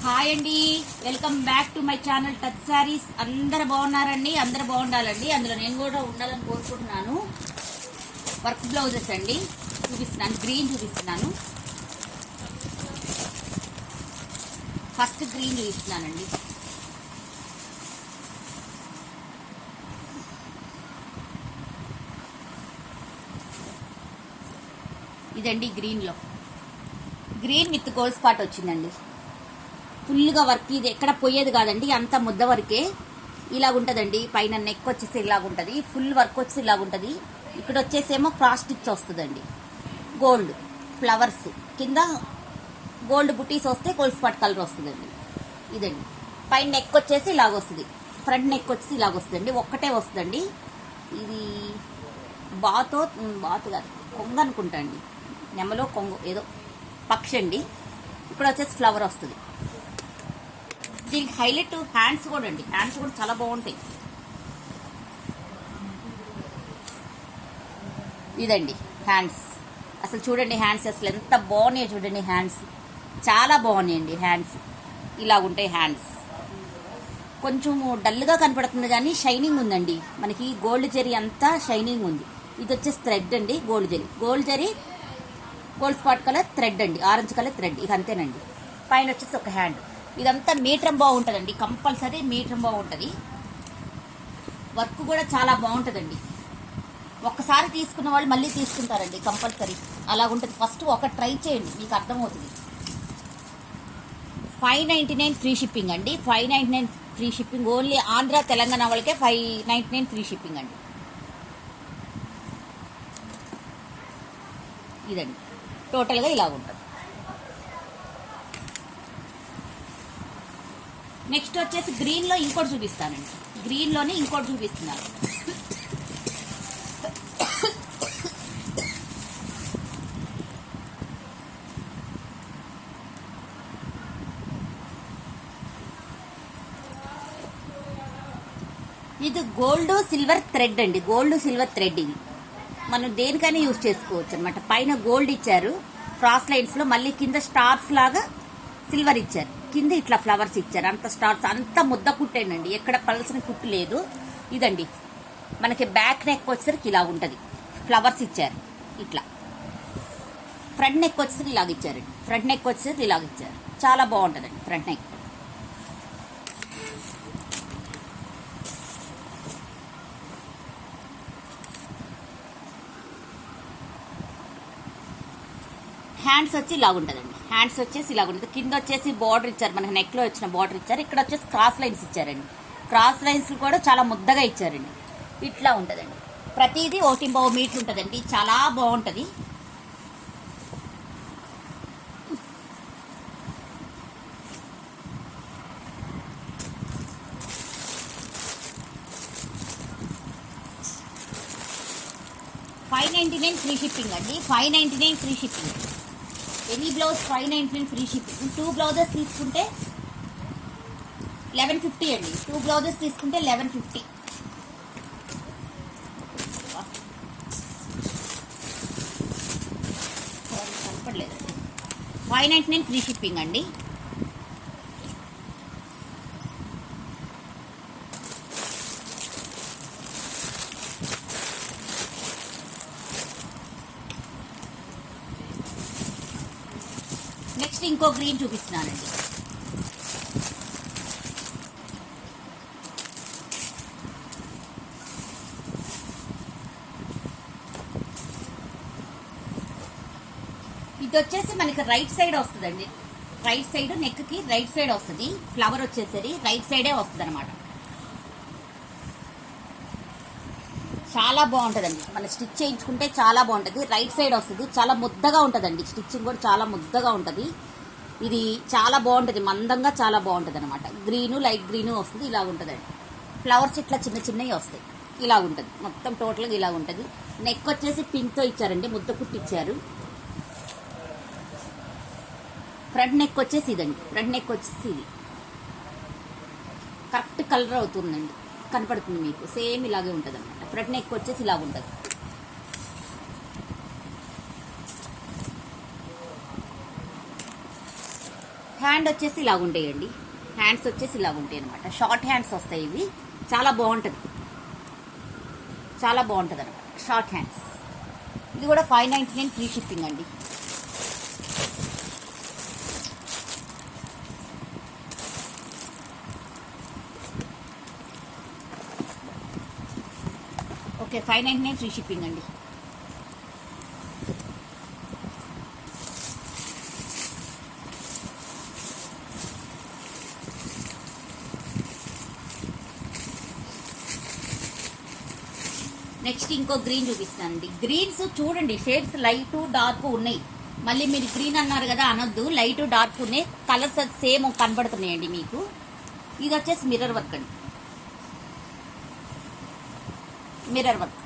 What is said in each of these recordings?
Hi అండి, welcome back to my channel touch saris. అందరు బాగున్నారండి, అందరు బాగుండాలండి. అందులో నేను కూడా ఉండాలని కోరుకుంటున్నాను. వర్క్ బ్లౌజెస్ అండి చూపిస్తున్నాను, గ్రీన్ చూపిస్తున్నాను. ఫస్ట్ గ్రీన్ చూపిస్తున్నానండి. ఇదండి గ్రీన్లో, గ్రీన్ విత్ గోల్డ్ స్పాట్ వచ్చిందండి. ఫుల్గా వర్క్, ఇది ఎక్కడ పోయేది కాదండి, అంత ముద్ద వరకే. ఇలాగుంటుందండి. పైన నెక్ వచ్చేసి ఇలాగుంటుంది, ఫుల్ వర్క్ వచ్చేసి ఇలాగుంటుంది. ఇక్కడ వచ్చేసేమో క్రాస్ స్టిచ్ వస్తుందండి, గోల్డ్ ఫ్లవర్స్ కింద గోల్డ్ బుటీస్ వస్తే గోల్డ్ స్పాట్ కలర్ వస్తుందండి. ఇదండి పైన నెక్ వచ్చేసి ఇలాగొస్తుంది, ఫ్రంట్ నెక్ వచ్చేసి ఇలాగొస్తుందండి. ఒక్కటే వస్తుందండి. ఇది బాత్ కాదు, కొంగు అనుకుంటా అండి, నెమలో కొంగు ఏదో పక్షి అండి. ఇక్కడ వచ్చేసి ఫ్లవర్ వస్తుంది. దీనికి హైలైట్ హ్యాండ్స్ కూడా అండి, హ్యాండ్స్ కూడా చాలా బాగుంటాయి. ఇదండి హ్యాండ్స్, అసలు చూడండి హ్యాండ్స్ అసలు ఎంత బాగున్నాయో చూడండి. హ్యాండ్స్ చాలా బాగున్నాయండి. హ్యాండ్స్ ఇలాగుంటాయి. హ్యాండ్స్ కొంచెం డల్గా కనపడుతుంది కానీ షైనింగ్ ఉందండి. మనకి గోల్డ్ జరీ అంతా షైనింగ్ ఉంది. ఇది వచ్చేసి థ్రెడ్ అండి, gold zari gold spot colour thread అండి, ఆరెంజ్ కలర్ థ్రెడ్. ఇక అంతేనండి. పైన వచ్చేసి ఒక హ్యాండ్. ఇదంతా మీటర్ బాగుంటుందండి, కంపల్సరీ మీటర్ బాగుంటుంది. వర్క్ కూడా చాలా బాగుంటుందండి. ఒక్కసారి తీసుకున్న వాళ్ళు మళ్ళీ తీసుకుంటారండి కంపల్సరీ, అలాగుంటుంది. ఫస్ట్ ఒక ట్రై చేయండి, మీకు అర్థమవుతుంది. 599 ఫ్రీ షిప్పింగ్ అండి, 599 free shipping. Only Andhra Telangana వాళ్ళకే 599 ఫ్రీ షిప్పింగ్ అండి. ఇదండి టోటల్గా ఇలా ఉంటుంది. నెక్స్ట్ వచ్చేసి గ్రీన్లో ఇంకోటి చూపిస్తానండి. గ్రీన్లోనే ఇంకోటి చూపిస్తున్నాను. ఇది గోల్డ్ సిల్వర్ థ్రెడ్ అండి, గోల్డ్ సిల్వర్ థ్రెడ్. ఇది మనం దేనికైనా యూజ్ చేసుకోవచ్చు అనమాట. పైన గోల్డ్ ఇచ్చారు క్రాస్ లైన్స్ లో, మళ్ళీ కింద స్టార్స్ లాగా సిల్వర్ ఇచ్చారు, కింద ఇట్లా ఫ్లవర్స్ ఇచ్చారు. అంత స్టార్స్ అంత ముద్ద కుట్టేనండి, ఎక్కడ పలసిన కుట్టు లేదు. ఇదండి మనకి బ్యాక్ నెక్ వచ్చేసరికి ఇలా ఉంటుంది, ఫ్లవర్స్ ఇచ్చారు ఇట్లా. ఫ్రంట్ నెక్ వచ్చేసరికి ఇలాగ ఇచ్చారండి, ఫ్రంట్ నెక్ వచ్చేసరికి ఇలాగ ఇచ్చారు. చాలా బాగుంటుందండి ఫ్రంట్ నెక్. హ్యాండ్స్ వచ్చి ఇలాగుంటుందండి, హ్యాండ్స్ వచ్చేసి ఇలాగుంటుంది. కింద వచ్చేసి బార్డర్ ఇచ్చారు, మనకి నెక్లో వచ్చిన బార్డర్ ఇచ్చారు. ఇక్కడ వచ్చేసి క్రాస్ లైన్స్ ఇచ్చారండి, క్రాస్ లైన్స్ కూడా చాలా ముద్దగా ఇచ్చారండి. ఇట్లా ఉంటుందండి. ప్రతిదీ 1.5 మీటర్ ఉంటుందండి, చాలా బాగుంటుంది. $599 ఫ్రీ షిప్పింగ్ అండి, 599 free shipping. Any blouse 599 free shipping. 2 blouses తీసుకుంటే 1150 అండి, 2 బ్లౌజెస్ తీసుకుంటే 1150. కనపడలేదండి. 599 ఫ్రీ షిప్పింగ్ అండి. నెక్స్ట్ ఇంకో గ్రీన్ చూపిస్తున్నానండి. ఇది వచ్చేసి మనకి రైట్ సైడ్ వస్తుందండి, రైట్ సైడ్ నెక్ కి రైట్ సైడ్ వస్తుంది. ఫ్లవర్ వచ్చేసరి రైట్ సైడే వస్తుంది అనమాట. చాలా బాగుంటుందండి, మన స్టిచ్ చేయించుకుంటే చాలా బాగుంటుంది. రైట్ సైడ్ వస్తుంది, చాలా ముద్దగా ఉంటుందండి. స్టిచ్చింగ్ కూడా చాలా ముద్దగా ఉంటుంది. ఇది చాలా బాగుంటుంది, మందంగా చాలా బాగుంటుంది అనమాట. గ్రీను లైట్ గ్రీను వస్తుంది, ఇలా ఉంటుందండి. ఫ్లవర్స్ ఇట్లా చిన్న చిన్నవి వస్తాయి, ఇలా ఉంటుంది. మొత్తం టోటల్గా ఇలా ఉంటుంది. నెక్ వచ్చేసి పింక్తో ఇచ్చారండి, ముద్ద కుట్టి ఇచ్చారు. ఫ్రంట్ నెక్ వచ్చేసి ఇదండి, ఫ్రంట్ నెక్ వచ్చేసి ఇది కరెక్ట్ కలర్ అవుతుందండి, కనపడుతుంది మీకు. సేమ్ ఇలాగే ఉంటుంది అనమాట. ఫ్రంట్ నెక్ వచ్చేసి ఇలా ఉంటుంది. హ్యాండ్ వచ్చేసి ఇలాగ ఉంటాయండి. హ్యాండ్స్ వచ్చేసి ఇలాగ ఉంటాయి అనమాట. షార్ట్ హ్యాండ్స్ వస్తాయి ఇవి. చాలా బాగుంటుంది, చాలా బాగుంటుంది అనమాట. Short hands. ఇది కూడా 599 ఫ్రీ షిప్పింగ్ అండి. ఓకే, 599 ఫ్రీ షిప్పింగ్ అండి. నెక్స్ట్ ఇంకో గ్రీన్ చూపిస్తానండి. గ్రీన్స్ చూడండి, షేడ్స్ లైట్ డార్క్ ఉన్నాయి. మళ్ళీ మీరు గ్రీన్ అన్నారు కదా అనొద్దు, లైట్ డార్క్ ఉన్నాయి. కలర్స్ సేమ్ కనబడుతున్నాయండి మీకు. ఇది వచ్చేసి మిర్రర్ వర్క్ అండి. మిర్రర్ వర్క్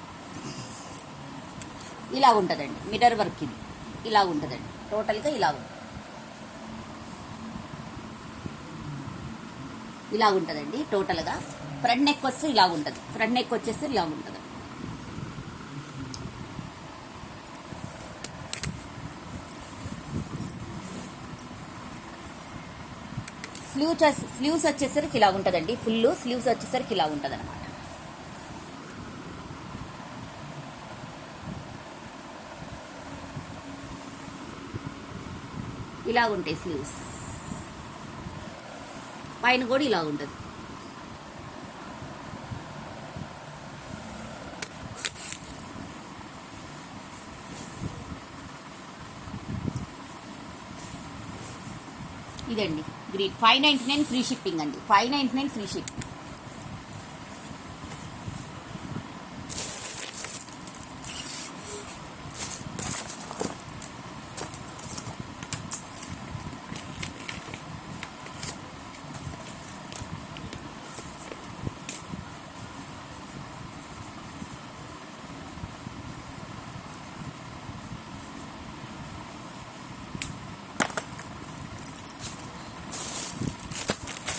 ఇలా ఉంటుందండి. మిర్రర్ వర్క్ ఇది ఇలా ఉంటుందండి. టోటల్గా ఇలా ఉంటుందండి. టోటల్గా ఫ్రంట్ నెక్ వచ్చి ఇలా ఉంటుంది. ఫ్రంట్ నెక్ వచ్చేసి ఇలా ఉంటుంది. స్లీవ్స్ వచ్చేసరికి ఇలా ఉంటుందండి. ఫుల్ స్లీవ్స్ వచ్చేసరికి ఇలా ఉంటుంది అనమాట. ఇలా ఉంటాయి స్లీవ్స్. పైన కూడా ఇలా ఉంటుంది. ఇదండి గ్రీన్. 599 ఫ్రీ షిప్పింగ్ అండి. 599 ఫ్రీ షిప్పింగ్.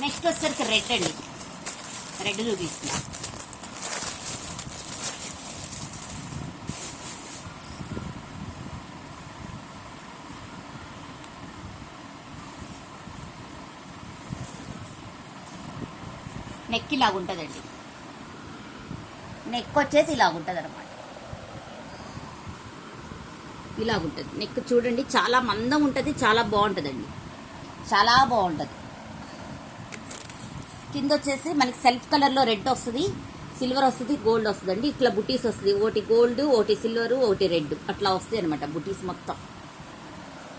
నెక్స్ట్ వచ్చేసరికి రెడ్ అండి. రెడ్ చూపిస్తున్నా. నెక్ ఇలాగుంటుందండి. నెక్ వచ్చేసి ఇలాగుంటుంది అనమాట. ఇలాగుంటుంది నెక్. చూడండి చాలా మందం ఉంటుంది. చాలా బాగుంటుందండి. చాలా బాగుంటుంది. కింద వచ్చేసి మనకి సెల్ఫ్ కలర్లో రెడ్ వస్తుంది, సిల్వర్ వస్తుంది, గోల్డ్ వస్తుందండి. ఇట్లా బుటీస్ వస్తుంది. ఒకటి గోల్డ్, ఒకటి సిల్వర్, ఒకటి రెడ్, అట్లా వస్తాయి అనమాట బుటీస్ మొత్తం.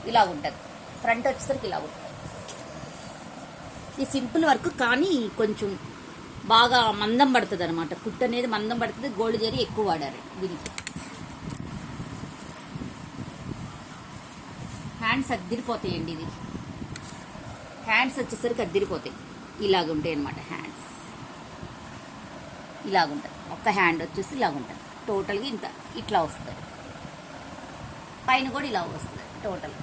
ఇలా ఉంటుంది. ఫ్రంట్ వచ్చేసరికి ఇలా ఉంటుంది. ఈ సింపుల్ వర్క్ కానీ కొంచెం బాగా మందం పడుతుంది అనమాట. కుట్టు అనేది మందం పడుతుంది. గోల్డ్ జరీ ఎక్కువ వాడారు దీనికి. హ్యాండ్స్ అద్దిరిపోతాయండి. ఇది హ్యాండ్స్ వచ్చేసరికి అద్దిరిపోతాయి. ఇలాగుంటాయి అనమాట హ్యాండ్స్. ఇలాగుంటుంది. ఒక్క హ్యాండ్ వచ్చేసి ఇలాగుంటుంది. టోటల్గా ఇంత ఇట్లా వస్తుంది. పైన కూడా ఇలా వస్తుంది టోటల్.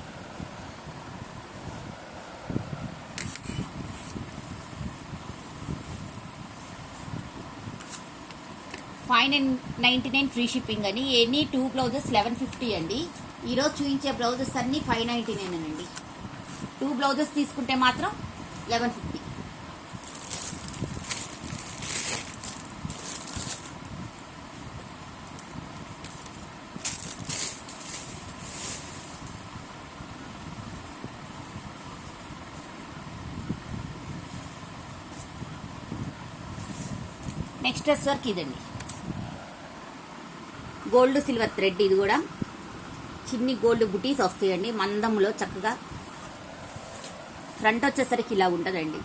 $599 ఫ్రీ షిప్పింగ్ అని. ఎనీ 2 బ్లౌజెస్ 1150 అండి. ఈరోజు చూపించే బ్లౌజెస్ అన్నీ 599 అండి. 2 బ్లౌజెస్ తీసుకుంటే మాత్రం 1150. నెక్స్ట్ వచ్చేసరికి ఇదండి. Gold silver thread. ఇది కూడా చిన్ని గోల్డ్ బుటీస్ వస్తాయండి మందంలో చక్కగా. ఫ్రంట్ వచ్చేసరికి ఇలా ఉంటుందండి.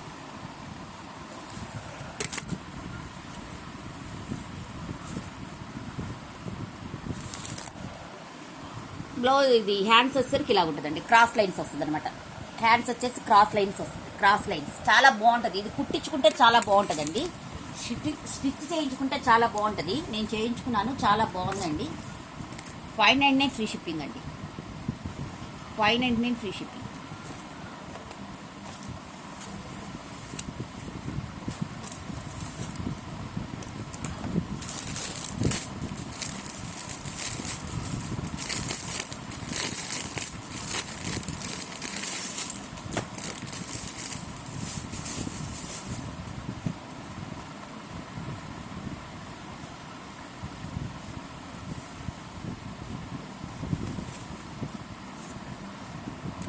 బ్లౌజ్ ఇది హ్యాండ్స్ వచ్చేసరికి ఇలా ఉంటుందండి. క్రాస్ లైన్స్ వస్తుంది అనమాట. హ్యాండ్స్ వచ్చేసి క్రాస్ లైన్స్ వస్తుంది. క్రాస్ లైన్స్ చాలా బాగుంటుంది. ఇది కుట్టించుకుంటే చాలా బాగుంటుందండి. స్టిచ్ చేయించుకుంటే చాలా బాగుంటుంది. నేను చేయించుకున్నాను, చాలా బాగుందండి. 599 ఫ్రీ షిప్పింగ్ అండి. 599 ఫ్రీ షిప్పింగ్.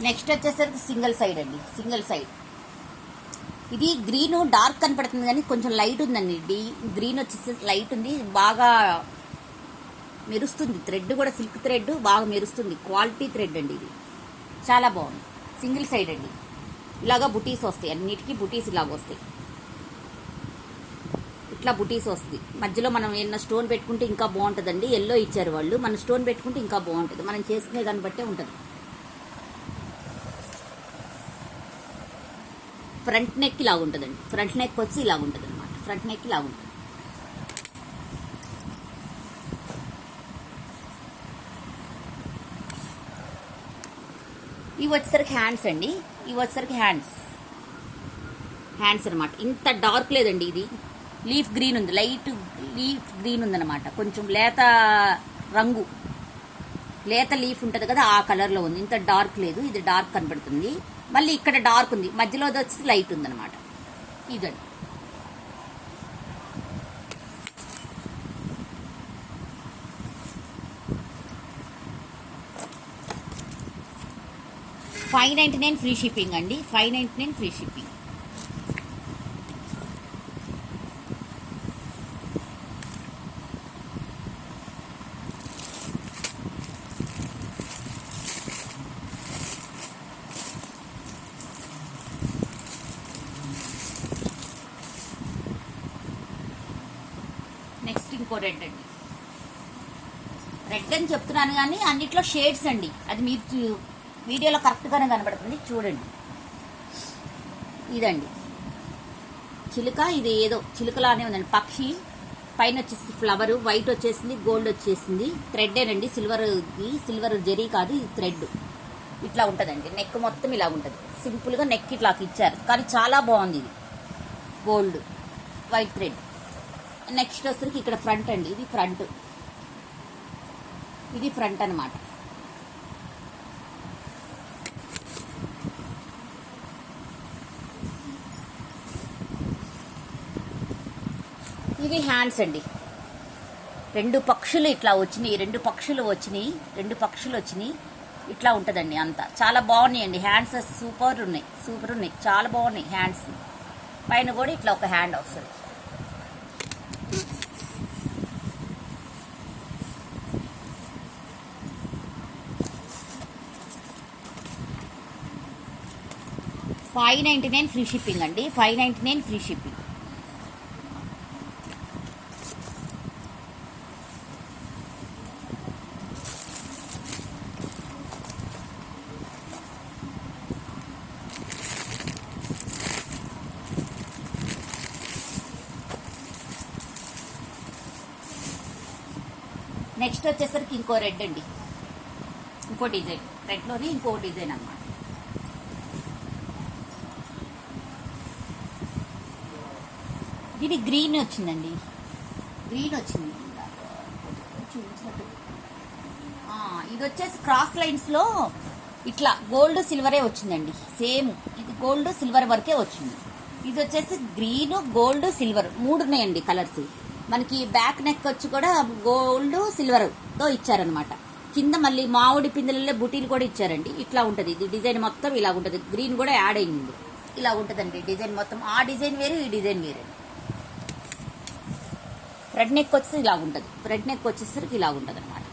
నెక్స్ట్ వచ్చేసరికి సింగిల్ సైడ్ అండి, సింగిల్ సైడ్. ఇది గ్రీన్ డార్క్ కనపడుతుంది కానీ కొంచెం లైట్ ఉందండి. గ్రీన్ వచ్చేసరికి లైట్ ఉంది, బాగా మెరుస్తుంది. థ్రెడ్ కూడా సిల్క్ థ్రెడ్ బాగా మెరుస్తుంది. క్వాలిటీ థ్రెడ్ అండి ఇది, చాలా బాగుంది. సింగిల్ సైడ్ అండి. ఇలాగా బుటీస్ వస్తాయి, అన్నిటికీ బుటీస్ ఇలాగ వస్తాయి. ఇట్లా బుటీస్ వస్తుంది. మధ్యలో మనం ఏమన్నా స్టోన్ పెట్టుకుంటే ఇంకా బాగుంటుందండి. ఎల్లో ఇచ్చారు వాళ్ళు, మనం స్టోన్ పెట్టుకుంటే ఇంకా బాగుంటుంది. మనం చేసుకునే దాన్ని బట్టే ఉంటుంది. ఫ్రంట్ నెక్ ఇలాగ ఉంటుందండి. ఫ్రంట్ నెక్ వచ్చి ఇలాగ ఉంటుంది అనమాట. ఫ్రంట్ నెక్ ఇలాగ ఉంటుంది. ఇవి వచ్చేసరికి హ్యాండ్స్ అండి. ఇవి వచ్చేసరికి హ్యాండ్స్ అనమాట. ఇంత డార్క్ లేదండి. ఇది లీఫ్ గ్రీన్ ఉంది, లైట్ లీఫ్ గ్రీన్ ఉందన్నమాట. కొంచెం లేత రంగు, లేత లీఫ్ ఉంటుంది కదా, ఆ కలర్లో ఉంది. ఇంత డార్క్ లేదు, ఇది డార్క్ కనబడుతుంది. మళ్ళీ ఇక్కడ డార్క్ ఉంది, మధ్యలో వచ్చి లైట్ ఉందన్నమాట. ఇదండి. $599 ఫ్రీ షిప్పింగ్ అండి. $599 ఫ్రీ షిప్పింగ్. నెక్స్ట్ ఇంకో రెడ్ అండి. రెడ్ అని చెప్తున్నాను కానీ అన్నిట్లో షేడ్స్ అండి. అది మీరు వీడియోలో కరెక్ట్గానే కనబడుతుంది, చూడండి. ఇదండి చిలుక. ఇది ఏదో చిలుకలానే ఉందండి, పక్షి. పైన వచ్చేసి ఫ్లవర్, వైట్ వచ్చేసింది, గోల్డ్ వచ్చేసింది. థ్రెడ్డేనండి, సిల్వర్ జరీ కాదు, ఇది థ్రెడ్. ఇట్లా ఉంటుందండి. నెక్ మొత్తం ఇలా ఉంటుంది. సింపుల్గా నెక్ ఇట్లా ఇచ్చారు, కానీ చాలా బాగుంది. ఇది గోల్డ్ వైట్ థ్రెడ్. నెక్స్ట్ వచ్చేసరికి ఇక్కడ ఫ్రంట్ అండి. ఇది ఫ్రంట్ అనమాట. ఇవి హ్యాండ్స్ అండి. రెండు పక్షులు ఇట్లా వచ్చినాయి, రెండు పక్షులు వచ్చినాయి. ఇట్లా ఉంటుందండి. అంతా చాలా బాగున్నాయండి. హ్యాండ్స్ సూపర్ ఉన్నాయి, చాలా బాగున్నాయి హ్యాండ్స్. పైన కూడా ఇట్లా ఒక హ్యాండ్ వస్తుంది. $599 ఫ్రీ షిప్పింగ్ అండి. $599 ఫ్రీ షిప్పింగ్. నెక్స్ట్ వచ్చేసరికి ఇంకో రెడ్ అండి. ఇంకో డిజైన్, రెడ్లోనే ఇంకో డిజైన్ అన్నమాట. ఇది గ్రీన్ వచ్చిందండి. ఇది వచ్చేసి క్రాస్ లైన్స్లో ఇట్లా గోల్డ్ సిల్వరే వచ్చిందండి. సేమ్ ఇది గోల్డ్ సిల్వర్ వరకే వచ్చింది. ఇది వచ్చేసి గ్రీన్, గోల్డ్, సిల్వర్ 3 ఉన్నాయండి కలర్స్. మనకి బ్యాక్ నెక్ వచ్చి కూడా గోల్డ్ సిల్వర్తో ఇచ్చారనమాట. కింద మళ్ళీ మామిడి పిందెలలో బుటీలు కూడా ఇచ్చారండి. ఇట్లా ఉంటుంది. ఇది డిజైన్ మొత్తం ఇలా ఉంటుంది. గ్రీన్ కూడా యాడ్ అయింది. ఇలా ఉంటుందండి డిజైన్ మొత్తం. ఆ డిజైన్ వేరు, ఈ డిజైన్ వేరే. ఫ్రంట్ నెక్ వచ్చి ఇలా ఉంటుంది. ఫ్రంట్ నెక్ వచ్చేసరికి ఇలా ఉంటుంది అనమాట.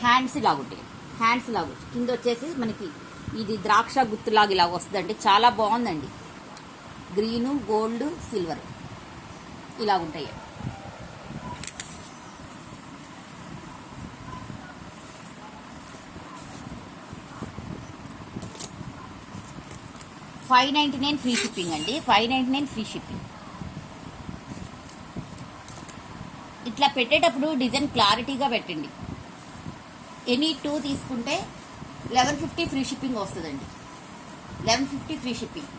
హ్యాండ్స్ ఇలా ఉంటాయి. కింద వచ్చేసి మనకి ఇది ద్రాక్ష గుత్తులాగా ఇలా వస్తుందండి. చాలా బాగుందండి. గ్రీను, గోల్డ్, సిల్వర్ ఇలా ఉంటాయి. $599 ఫ్రీ షిప్పింగ్ అండి. $599 ఫ్రీ షిప్పింగ్. ఇట్లా పెట్టేటప్పుడు డిజైన్ క్లారిటీగా పెట్టండి. ఎనీ 2 తీసుకుంటే $1150 ఫ్రీ షిప్పింగ్ వస్తుందండి. $1150 ఫ్రీ షిప్పింగ్.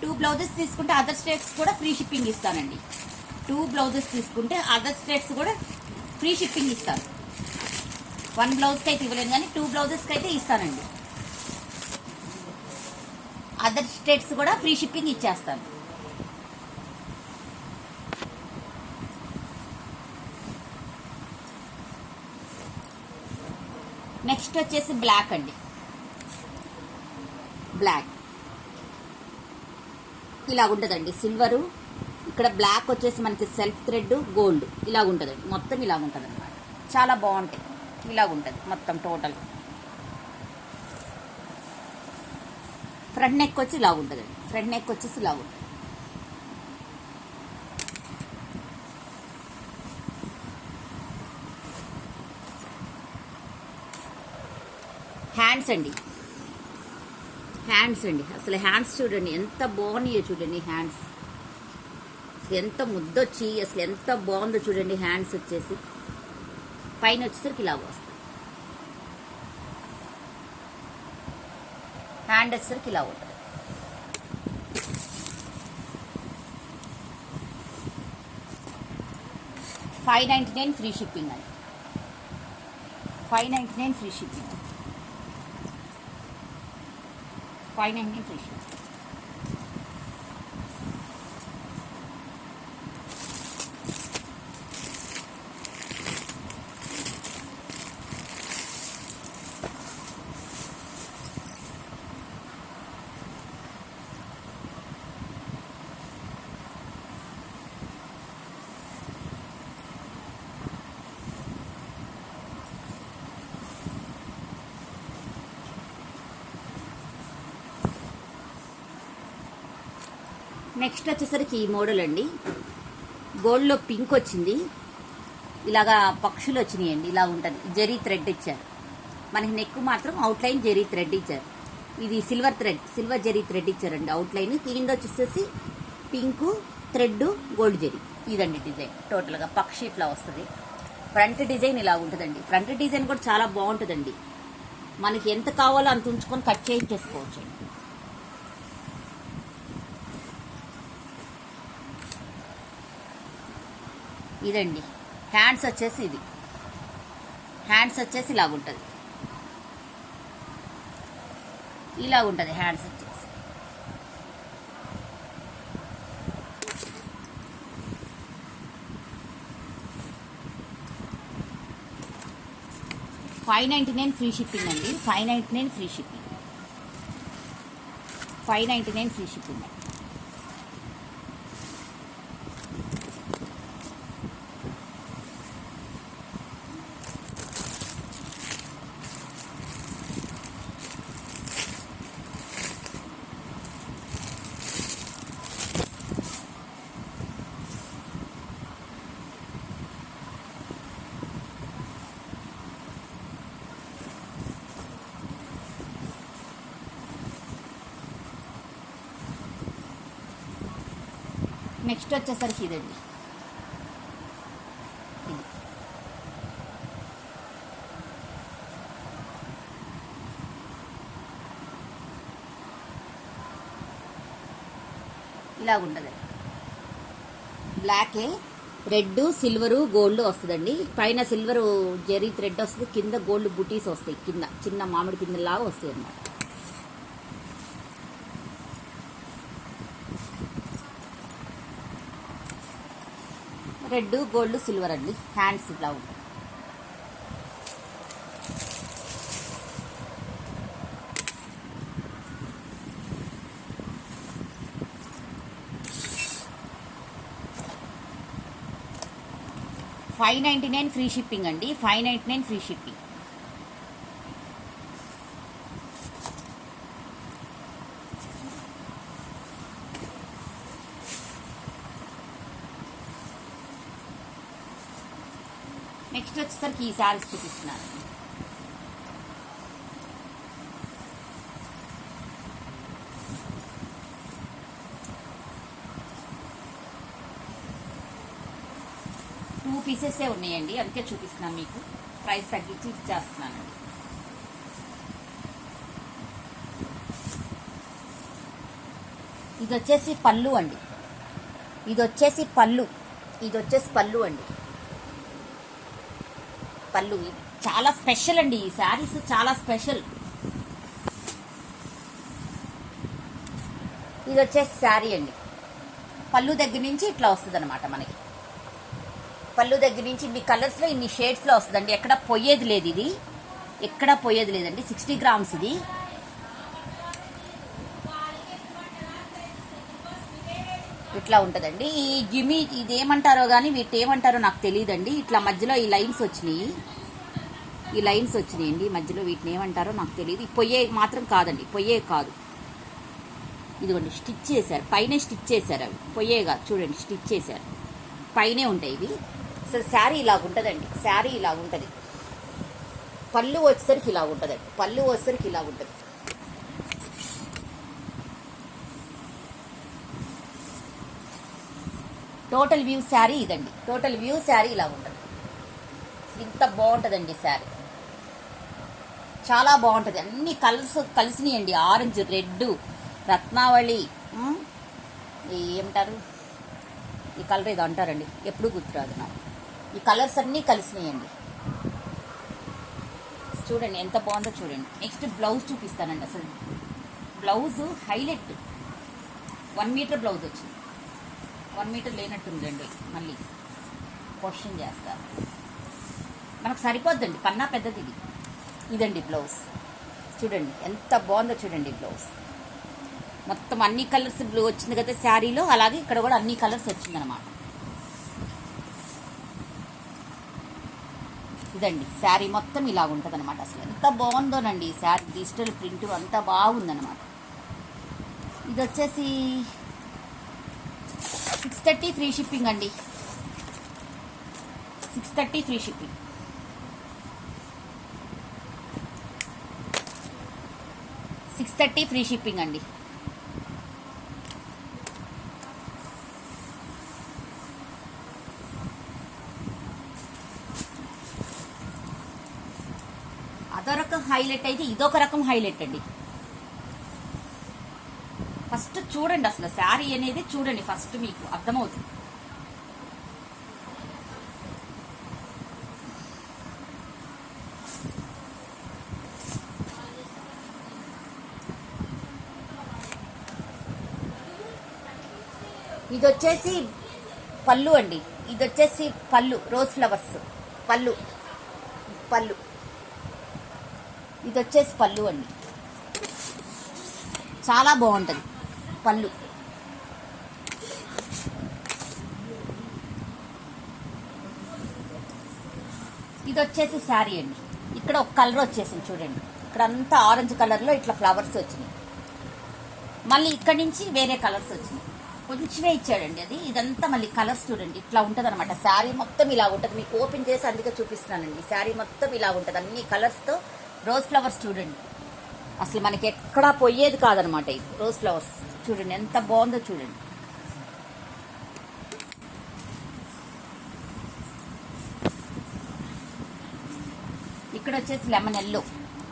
2 బ్లౌజెస్ తీసుకుంటే అదర్ స్టేట్స్ కూడా ఫ్రీ షిప్పింగ్ ఇస్తానండి. 2 బ్లౌజెస్ తీసుకుంటే అదర్ స్టేట్స్ కూడా ఫ్రీ షిప్పింగ్ ఇస్తాను. 1 బ్లౌజ్కి అయితే ఇవ్వలేను కానీ 2 బ్లౌజెస్కి అయితే ఇస్తానండి. అదర్ స్టేట్స్ కూడా ఫ్రీ షిప్పింగ్ ఇచ్చేస్తాను. నెక్స్ట్ వచ్చేసి బ్లాక్ అండి. బ్లాక్ ఇలాగుంటుందండి. సిల్వరు, ఇక్కడ బ్లాక్ వచ్చేసి మనకి సెల్ఫ్ థ్రెడ్, గోల్డ్ ఇలాగుంటుందండి. మొత్తం ఇలాగుంటుంది అనమాట. చాలా బాగుంటాయి. ఇలాగుంటుంది మొత్తం టోటల్. ఫ్రంట్ నెక్ వచ్చి ఇలాగుంటుందండి. ఫ్రంట్ నెక్ వచ్చేసి ఇలాగుంటుంది. హ్యాండ్స్ అండి. హ్యాండ్స్ అండి, అసలు హ్యాండ్స్ చూడండి ఎంత బాగున్నాయో చూడండి. హ్యాండ్స్ ఎంత ముద్దొచ్చి అసలు ఎంత బాగుందో చూడండి. హ్యాండ్స్ వచ్చేసి పైన వచ్చేసరికి ఇలా వస్తుంది. హ్యాండ్ వచ్చేసరికి ఇలా ఉంటుంది. $599 ఫ్రీ షిప్పింగ్ అండి. $599 free shipping. $599 free shipping. Next వచ్చేసరికి ఈ మోడల్ అండి. గోల్డ్లో పింక్ వచ్చింది. ఇలాగా పక్షులు వచ్చినాయండి. ఇలా ఉంటుంది. జెరీ థ్రెడ్ ఇచ్చారు. మనకి నెక్ మాత్రం అవుట్లైన్ జెరీ థ్రెడ్ ఇచ్చారు. ఇది సిల్వర్ జెరీ థ్రెడ్ ఇచ్చారండి అవుట్లైన్. కింద వచ్చేసి పింక్ థ్రెడ్, గోల్డ్ జెరీ. ఇదండి డిజైన్. టోటల్గా పక్షి ఇట్లా వస్తుంది. ఫ్రంట్ డిజైన్ ఇలా ఉంటుందండి. ఫ్రంట్ డిజైన్ కూడా చాలా బాగుంటుందండి. మనకి ఎంత కావాలో అంత ఉంచుకొని కట్ చేయించేసుకోవచ్చు. ఇదండి హ్యాండ్స్ వచ్చేసి ఇది. హ్యాండ్స్ వచ్చేసి ఇలాగుంటుంది. ఇలాగుంటుంది హ్యాండ్స్ వచ్చేసి. $599 ఫ్రీ షిప్పింగ్ అండి. $599 ఫ్రీ షిప్పింగ్. $599 ఫ్రీ షిప్పింగ్ అండి. నెక్స్ట్ వచ్చేసరికి ఇదండి. ఇలాగుంటుంది. బ్లాకే, రెడ్, సిల్వరు, గోల్డ్ వస్తుందండి. పైన సిల్వర్ జెరీ థ్రెడ్ వస్తుంది. కింద గోల్డ్ బుటీస్ వస్తాయి. కింద చిన్న మామిడి పిందెలాగా వస్తాయి అన్నమాట. రెడ్, గోల్డ్, సిల్వర్ అండి. హ్యాండ్స్ ఇట్లా ఉంటాయి. $599 ఫ్రీ షిప్పింగ్ అండి. $599 ఫ్రీ షిప్పింగ్. నెక్స్ట్ వచ్చేసరికి ఈ శారీస్ చూపిస్తున్నాను. టూ పీసెసే ఉన్నాయండి, అందుకే చూపిస్తున్నాను మీకు. ప్రైస్ తగ్గించి ఇచ్చేస్తున్నానండి. ఇది వచ్చేసి పళ్ళు అండి. ఇది వచ్చేసి పళ్ళు అండి. పళ్ళు చాలా స్పెషల్ అండి. ఈ శారీస్ చాలా స్పెషల్. ఇది వచ్చేసి శారీ అండి. పళ్ళు దగ్గర నుంచి ఇట్లా వస్తుంది అనమాట. మనకి పళ్ళు దగ్గర నుంచి ఇన్ని కలర్స్లో ఇన్ని షేడ్స్లో వస్తుందండి. ఎక్కడ పోయేది లేదు. ఇది ఎక్కడా పోయేది లేదండి. 60 గ్రామ్స్ ఇది. ఇట్లా ఉంటుందండి. ఈ జిమి ఇదేమంటారో కానీ వీటి ఏమంటారో నాకు తెలియదండి. ఇట్లా మధ్యలో ఈ లైన్స్ వచ్చినాయి, ఈ లైన్స్ వచ్చినాయండి మధ్యలో. వీటిని ఏమంటారో నాకు తెలియదు. పొయ్యే మాత్రం కాదండి, పొయ్యే కాదు. ఇదిగోండి స్టిచ్ చేశారు, పైన స్టిచ్ చేశారు. అవి పొయ్యే కాదు, చూడండి స్టిచ్ చేశారు, పైనే ఉంటాయి ఇవి. అసలు శారీ ఇలాగుంటుందండి. శారీ ఇలాగుంటుంది. పళ్ళు వచ్చేసరికి ఇలా ఉంటుందండి. పళ్ళు వచ్చేసరికి ఇలా ఉంటుంది. టోటల్ వ్యూ శారీ ఇదండి. టోటల్ వ్యూ శారీ ఇలా ఉంటుంది. ఇంత బాగుంటుందండి శారీ, చాలా బాగుంటుంది. అన్ని కలర్స్ కలిసినాయండి. ఆరెంజ్, రెడ్, రత్నావళి, ఏమంటారు ఈ కలర్ ఏదో అంటారండి, ఎప్పుడు గుర్తురాదు నాకు. ఈ కలర్స్ అన్నీ కలిసినాయండి. చూడండి ఎంత బాగుందో చూడండి. నెక్స్ట్ బ్లౌజ్ చూపిస్తానండి. అసలు బ్లౌజ్ హైలైట్. 1 మీటర్ బ్లౌజ్ వచ్చింది. 1 మీటర్ లేనట్టుందండి. మళ్ళీ క్వశ్చన్ చేస్తారు. మనకు సరిపోద్దండి, పన్నా పెద్దది ఇది. ఇదండి బ్లౌజ్. చూడండి ఎంత బాగుందో చూడండి బ్లౌజ్. మొత్తం అన్ని కలర్స్ బ్లూ వచ్చింది కదా శారీలో, అలాగే ఇక్కడ కూడా అన్ని కలర్స్ వచ్చిందనమాట. ఇదండి శారీ మొత్తం ఇలా ఉంటుంది అనమాట. అసలు ఎంత బాగుందోనండి ఈ శారీ. డిజిటల్ ప్రింట్ అంతా బాగుందనమాట. ఇది వచ్చేసి 630 ఫ్రీ షిప్పింగ్ అండి. 630 ఫ్రీ షిప్పింగ్. $630 ఫ్రీ షిప్పింగ్ అండి. అదో రకం హైలైట్ అయితే ఇదొక రకం హైలైట్ అండి. ఫస్ట్ చూడండి అసలు శారీ అనేది చూడండి, ఫస్ట్ మీకు అర్థమవుతుంది. ఇది వచ్చేసి పళ్ళు అండి. ఇది వచ్చేసి పళ్ళు, రోజ్ ఫ్లవర్స్ పళ్ళు. పళ్ళు ఇది వచ్చేసి పళ్ళు అండి. చాలా బాగుంటుంది పళ్ళు. ఇది వచ్చేసి శారీ అండి. ఇక్కడ ఒక కలర్ వచ్చేసింది చూడండి. ఇక్కడ అంతా ఆరెంజ్ కలర్లో ఇట్లా ఫ్లవర్స్ వచ్చినాయి. మళ్ళీ ఇక్కడి నుంచి వేరే కలర్స్ వచ్చినాయి. కొంచెమే ఇచ్చాడండి అది. ఇదంతా మళ్ళీ కలర్స్ చూడండి ఇట్లా ఉంటుంది అనమాట. శారీ మొత్తం ఇలా ఉంటుంది. మీకు ఓపెన్ చేసి అందుకే చూపిస్తున్నానండి. శారీ మొత్తం ఇలా ఉంటుంది అన్ని కలర్స్తో. రోజ్ ఫ్లవర్స్ చూడండి, అసలు మనకి ఎక్కడా పోయేది కాదనమాట. ఇది రోజ్ ఫ్లవర్స్ చూడండి ఎంత బాగుందో చూడండి. ఇక్కడ వచ్చేసి లెమన్ ఎల్లో,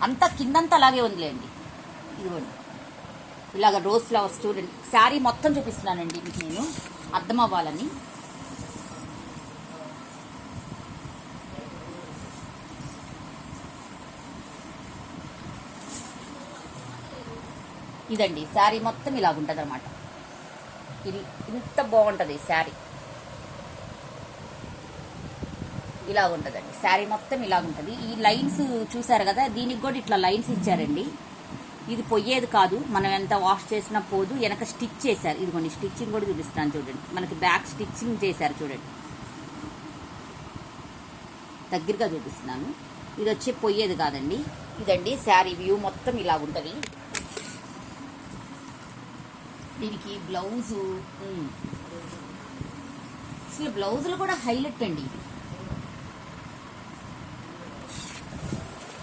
అంతా కిందంతా అలాగే ఉందిలేండి. ఇదిగోండి ఇలాగ రోజ్ ఫ్లవర్స్ చూడండి. శారీ మొత్తం చూపిస్తున్నానండి మీకు నేను అర్థం అవ్వాలని. ఇదండి శారీ మొత్తం ఇలాగుంటుంది అనమాట. ఇది ఇంత బాగుంటుంది శారీ. ఇలా ఉంటుందండి శారీ మొత్తం ఇలాగుంటుంది. ఈ లైన్స్ చూసారు కదా, దీనికి కూడా ఇట్లా లైన్స్ ఇచ్చారండి. ఇది పొయ్యేది కాదు, మనం ఎంత వాష్ చేసినా పోదు. వెనక స్టిచ్ చేశారు. ఇదిగోండి స్టిచ్చింగ్ కూడా చూపిస్తాను చూడండి. మనకి బ్యాక్ స్టిచ్చింగ్ చేశారు చూడండి, దగ్గరగా చూపిస్తున్నాను. ఇది వచ్చి పొయ్యేది కాదండి. ఇదండి శారీ వ్యూ మొత్తం ఇలా ఉంటుంది. దీనికి బ్లౌజు, అసలు బ్లౌజులు కూడా హైలైట్ అండి.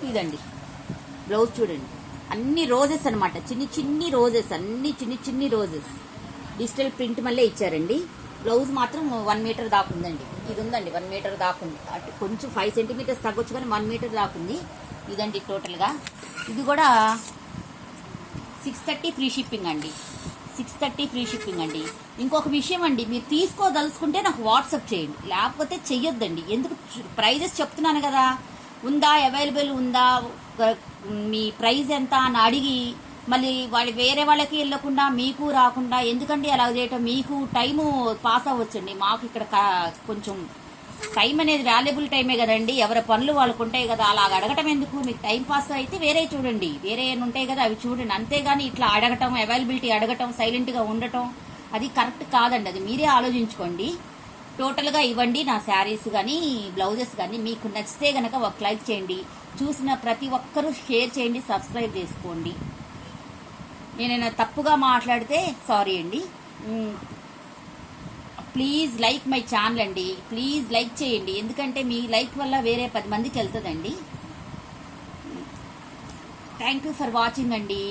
ఇదండి బ్లౌజ్ చూడండి, అన్ని రోజెస్ అనమాట. చిన్ని రోజెస్, అన్ని చిన్ని రోజెస్. డిజిటల్ ప్రింట్ మళ్ళీ ఇచ్చారండి. బ్లౌజ్ మాత్రం 1 మీటర్ దాకుందండి. ఇది ఉందండి 1 మీటర్ దాకుంది. అటు కొంచెం 5 సెంటీమీటర్స్ తగ్గొచ్చు కానీ 1 మీటర్ దాకుంది. ఇదండి టోటల్గా. ఇది కూడా 630 ఫ్రీ షిప్పింగ్ అండి. 630 ఫ్రీ షిప్పింగ్ అండి. ఇంకొక విషయం అండి, మీరు తీసుకోదలుచుకుంటే నాకు వాట్సాప్ చేయండి, లేకపోతే చెయ్యొద్దండి. ఎందుకు ప్రైజెస్ చెప్తున్నాను కదా, ఉందా అవైలబుల్ ఉందా, మీ ప్రైస్ ఎంత అని అడిగి మళ్ళీ వేరే వాళ్ళకి వెళ్ళకుండా మీకు రాకుండా ఎందుకండి అలా చేయటం. మీకు టైము పాస్ అవ్వచ్చండి. మాకు ఇక్కడ కొంచెం టైం అనేది వాల్యుబుల్ టైమే కదండి, ఎవరి పనులు వాళ్ళకు ఉంటాయి కదా, అలా అడగటం ఎందుకు? మీకు టైం పాస్ అయితే వేరే చూడండి, వేరే ఏమైనా ఉంటాయి కదా అవి చూడండి, అంతేగాని ఇట్లా అడగటం, అవైలబిలిటీ అడగటం, సైలెంట్గా ఉండటం అది కరెక్ట్ కాదండి. అది మీరే ఆలోచించుకోండి. టోటల్గా ఇవ్వండి నా శారీస్ కానీ బ్లౌజెస్ కానీ. మీకు నచ్చితే కనుక ఒక లైక్ చేయండి, చూసిన ప్రతి ఒక్కరూ షేర్ చేయండి, సబ్స్క్రైబ్ చేసుకోండి. నేనైనా తప్పుగా మాట్లాడితే సారీ అండి. ప్లీజ్ లైక్ మై ఛానల్ అండి, ప్లీజ్ లైక్ చేయండి, ఎందుకంటే మీ లైక్ వల్ల వేరే 10 మందికి వెళ్తుందండి. థ్యాంక్ యూ ఫర్ వాచింగ్ అండి.